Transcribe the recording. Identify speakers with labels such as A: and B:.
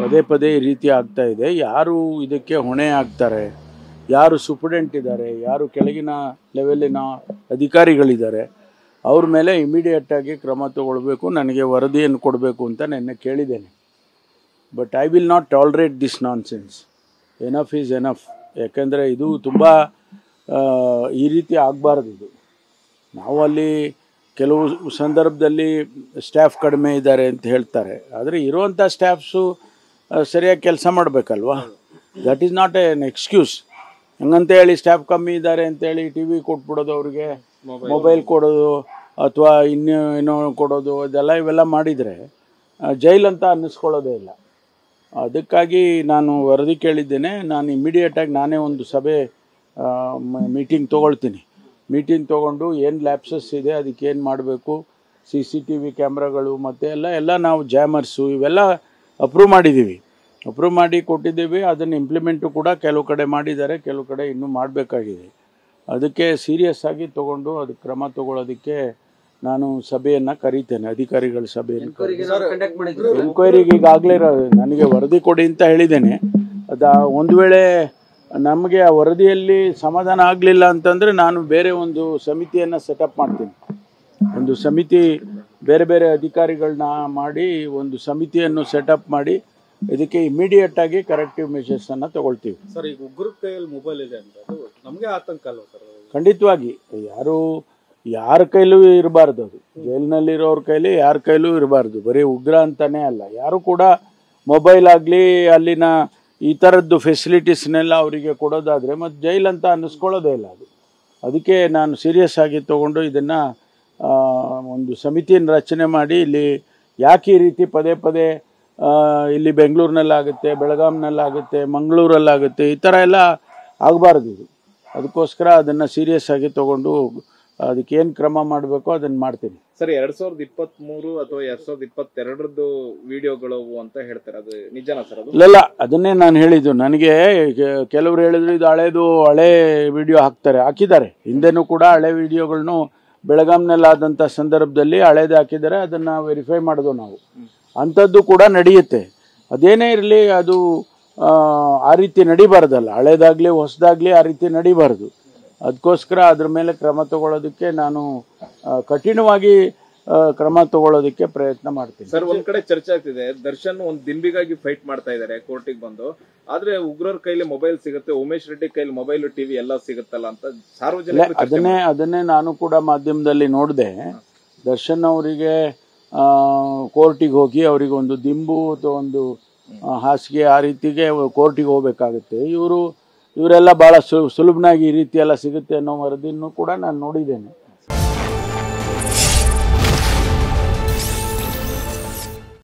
A: ಪದೇ ಪದೇ ಈ ರೀತಿ ಆಗ್ತಾ ಇದೆ. ಯಾರು ಇದಕ್ಕೆ ಹೊಣೆ ಆಗ್ತಾರೆ, ಯಾರು ಸೂಪರ್ಡೆಂಟ್ ಇದ್ದಾರೆ, ಯಾರು ಕೆಳಗಿನ ಲೆವೆಲಿನ ಅಧಿಕಾರಿಗಳಿದ್ದಾರೆ, ಅವ್ರ ಮೇಲೆ ಇಮಿಡಿಯೇಟಾಗಿ ಕ್ರಮ ತಗೊಳ್ಬೇಕು, ನನಗೆ ವರದಿಯನ್ನು ಕೊಡಬೇಕು ಅಂತ ನೆನ್ನೆ ಕೇಳಿದ್ದೇನೆ. But I will not tolerate this nonsense. Enough is enough. ಯಾಕೆಂದರೆ ಇದು ತುಂಬ ಈ ರೀತಿ ಆಗಬಾರ್ದು. ಇದು ನಾವು ಅಲ್ಲಿ ಕೆಲವು ಸಂದರ್ಭದಲ್ಲಿ ಸ್ಟಾಫ್ ಕಡಿಮೆ ಇದ್ದಾರೆ ಅಂತ ಹೇಳ್ತಾರೆ, ಆದರೆ ಇರುವಂಥ ಸ್ಟಾಫ್ಸು ಸರಿಯಾಗಿ ಕೆಲಸ ಮಾಡಬೇಕಲ್ವಾ. That is not an excuse. ಹಂಗಂತ ಹೇಳಿ ಸ್ಟಾಫ್ ಕಮ್ಮಿ ಇದ್ದಾರೆ ಅಂತೇಳಿ ಟಿ ವಿ ಕೊಟ್ಬಿಡೋದು, ಅವ್ರಿಗೆ ಮೊಬೈಲ್ ಕೊಡೋದು ಅಥವಾ ಏನೋ ಕೊಡೋದು, ಇವೆಲ್ಲ ಮಾಡಿದರೆ ಜೈಲಂತ ಅನ್ನಿಸ್ಕೊಳ್ಳೋದೇ ಇಲ್ಲ. ಅದಕ್ಕಾಗಿ ನಾನು ವರದಿ ಕೇಳಿದ್ದೇನೆ. ನಾನು ಇಮಿಡಿಯೇಟಾಗಿ ನಾನೇ ಒಂದು ಸಭೆ ಮೀಟಿಂಗ್ ತೊಗೊಳ್ತೀನಿ. ಮೀಟಿಂಗ್ ತೊಗೊಂಡು ಏನು ಲ್ಯಾಪ್ಸಸ್ ಇದೆ, ಅದಕ್ಕೆ ಏನು ಮಾಡಬೇಕು, CCTV ಕ್ಯಾಮ್ರಾಗಳು ಮತ್ತು ಎಲ್ಲ ನಾವು ಜಾಮರ್ಸು ಇವೆಲ್ಲ ಅಪ್ರೂವ್ ಮಾಡಿದ್ದೀವಿ, ಅಪ್ರೂವ್ ಮಾಡಿ ಕೊಟ್ಟಿದ್ದೀವಿ. ಅದನ್ನು ಇಂಪ್ಲಿಮೆಂಟು ಕೂಡ ಕೆಲವು ಕಡೆ ಮಾಡಿದ್ದಾರೆ, ಕೆಲವು ಕಡೆ ಇನ್ನೂ ಮಾಡಬೇಕಾಗಿದೆ. ಅದಕ್ಕೆ ಸೀರಿಯಸ್ ಆಗಿ ತೊಗೊಂಡು ಅದಕ್ಕೆ ಕ್ರಮ ತಗೊಳ್ಳೋದಕ್ಕೆ ನಾನು ಸಭೆಯನ್ನು ಕರೀತೇನೆ, ಅಧಿಕಾರಿಗಳ ಸಭೆಯನ್ನು. ಎನ್ಕ್ವೈರಿಗೆ ಈಗಾಗಲೇ ನನಗೆ ವರದಿ ಕೊಡಿ ಅಂತ ಹೇಳಿದ್ದೇನೆ. ಒಂದು ವೇಳೆ ನಮಗೆ ಆ ವರದಿಯಲ್ಲಿ ಸಮಾಧಾನ ಆಗಲಿಲ್ಲ ಅಂತಂದರೆ ನಾನು ಬೇರೆ ಒಂದು ಸಮಿತಿಯನ್ನು ಸೆಟಪ್ ಮಾಡ್ತೀನಿ. ಒಂದು ಸಮಿತಿ, ಬೇರೆ ಬೇರೆ ಅಧಿಕಾರಿಗಳನ್ನ ಮಾಡಿ ಒಂದು ಸಮಿತಿಯನ್ನು ಸೆಟಪ್ ಮಾಡಿ ಇದಕ್ಕೆ ಇಮಿಡಿಯೇಟಾಗಿ ಕರೆಕ್ಟಿವ್ ಮೆಷರ್ಸನ್ನು ತಗೊಳ್ತೀವಿ.
B: ಸರ್, ಈಗ ಉಗ್ರ ಕೈಯಲ್ಲಿ ಮೊಬೈಲ್ ಇದೆ ಅಂತ ನಮಗೆ ಆತಂಕ ಅಲ್ವ ಸರ್?
A: ಖಂಡಿತವಾಗಿ ಯಾರ ಕೈಲೂ ಇರಬಾರ್ದು. ಅದು ಜೈಲಿನಲ್ಲಿರೋರ ಕೈಲಿ ಯಾರ ಕೈಲೂ ಇರಬಾರ್ದು. ಬರೀ ಉಗ್ರ ಅಂತಾನೆ ಅಲ್ಲ, ಯಾರು ಕೂಡ ಮೊಬೈಲ್ ಆಗಲಿ ಅಲ್ಲಿನ ಈ ಥರದ್ದು ಫೆಸಿಲಿಟೀಸ್ನೆಲ್ಲ ಅವರಿಗೆ ಕೊಡೋದಾದರೆ ಮತ್ತು ಜೈಲಂತ ಅನ್ನಿಸ್ಕೊಳ್ಳೋದೇ ಇಲ್ಲ ಅದು. ಅದಕ್ಕೆ ನಾನು ಸೀರಿಯಸ್ ಆಗಿ ತೊಗೊಂಡು ಇದನ್ನು ಒಂದು ಸಮಿತಿಯನ್ನು ರಚನೆ ಮಾಡಿ, ಇಲ್ಲಿ ಯಾಕೆ ಈ ರೀತಿ ಪದೇ ಪದೇ ಇಲ್ಲಿ ಬೆಂಗಳೂರಿನಲ್ಲಾಗುತ್ತೆ, ಬೆಳಗಾಂನಲ್ಲಾಗುತ್ತೆ, ಮಂಗಳೂರಲ್ಲಾಗುತ್ತೆ, ಈ ಥರ ಎಲ್ಲ ಆಗಬಾರ್ದು ಇದು. ಅದಕ್ಕೋಸ್ಕರ ಅದನ್ನು ಸೀರಿಯಸ್ ಆಗಿ ತೊಗೊಂಡು ಅದಕ್ಕೇನು ಕ್ರಮ ಮಾಡಬೇಕೋ ಅದನ್ನು ಮಾಡ್ತೀನಿ.
B: ಸರ್, 2023 ಅಥವಾ 2022 ವಿಡಿಯೋಗಳು ಅಂತ ಹೇಳ್ತಾರೆ, ಅದು ನಿಜನಾ ಸರ್? ಅದು
A: ಇಲ್ಲ, ಅದನ್ನೇ ನಾನು ಹೇಳಿದ್ದು. ನನಗೆ ಕೆಲವರು ಹೇಳಿದ್ರು ಇದು ಹಳೆ ವಿಡಿಯೋ ಹಾಕಿದ್ದಾರೆ. ಹಿಂದೆನೂ ಕೂಡ ಹಳೆ ವಿಡಿಯೋಗಳನ್ನು ಬೆಳಗಾಂನಲ್ಲಾದಂಥ ಸಂದರ್ಭದಲ್ಲಿ ಹಳೇದು ಹಾಕಿದ್ದಾರೆ. ಅದನ್ನು ವೆರಿಫೈ ಮಾಡಿದ್ವು ನಾವು. ಅಂಥದ್ದು ಕೂಡ ನಡೆಯುತ್ತೆ. ಅದೇನೇ ಇರಲಿ, ಅದು ಆ ರೀತಿ ನಡಿಬಾರ್ದಲ್ಲ. ಹಳೇದಾಗಲಿ ಹೊಸದಾಗಲಿ ಆ ರೀತಿ ನಡಿಬಾರ್ದು. ಅದಕ್ಕೋಸ್ಕರ ಅದ್ರ ಮೇಲೆ ಕ್ರಮ ತಗೊಳ್ಳೋದಕ್ಕೆ ನಾನು ಕಠಿಣವಾಗಿ ಕ್ರಮ ತಗೊಳ್ಳೋದಕ್ಕೆ ಪ್ರಯತ್ನ ಮಾಡ್ತೀನಿ.
B: ಸರ್, ಒಂದ್ ಕಡೆ ಚರ್ಚೆ ಆಗ್ತಿದೆ, ದರ್ಶನ್ ಒಂದು ದಿಂಬಿಗಾಗಿ ಫೈಟ್ ಮಾಡ್ತಾ ಇದ್ದಾರೆ ಕೋರ್ಟಿಗೆ ಬಂದು. ಆದ್ರೆ ಉಗ್ರರ ಕೈಲಿ ಮೊಬೈಲ್ ಸಿಗುತ್ತೆ, ಉಮೇಶ್ ರೆಡ್ಡಿ ಕೈಲಿ ಮೊಬೈಲ್, ಟಿವಿ ಎಲ್ಲ ಸಿಗುತ್ತಲ್ಲ ಅಂತ ಸಾರ್ವಜನಿಕರು
A: ಅದನ್ನೇ ನಾನು ಕೂಡ ಮಾಧ್ಯಮದಲ್ಲಿ ನೋಡಿದೆ. ದರ್ಶನ್ ಅವರಿಗೆ ಕೋರ್ಟಿಗೆ ಹೋಗಿ ಅವರಿಗೆ ಒಂದು ದಿಂಬು ಅಥವಾ ಒಂದು ಹಾಸಿಗೆ ಆ ರೀತಿಗೆ ಕೋರ್ಟಿಗೆ ಹೋಗ್ಬೇಕಾಗುತ್ತೆ. ಇವರೆಲ್ಲ ಭಾಳ ಸುಲಭನಾಗಿ ಈ ರೀತಿ ಎಲ್ಲ ಸಿಗುತ್ತೆ ಅನ್ನೋ ವರದಿಯನ್ನು ಕೂಡ ನಾನು ನೋಡಿದ್ದೇನೆ.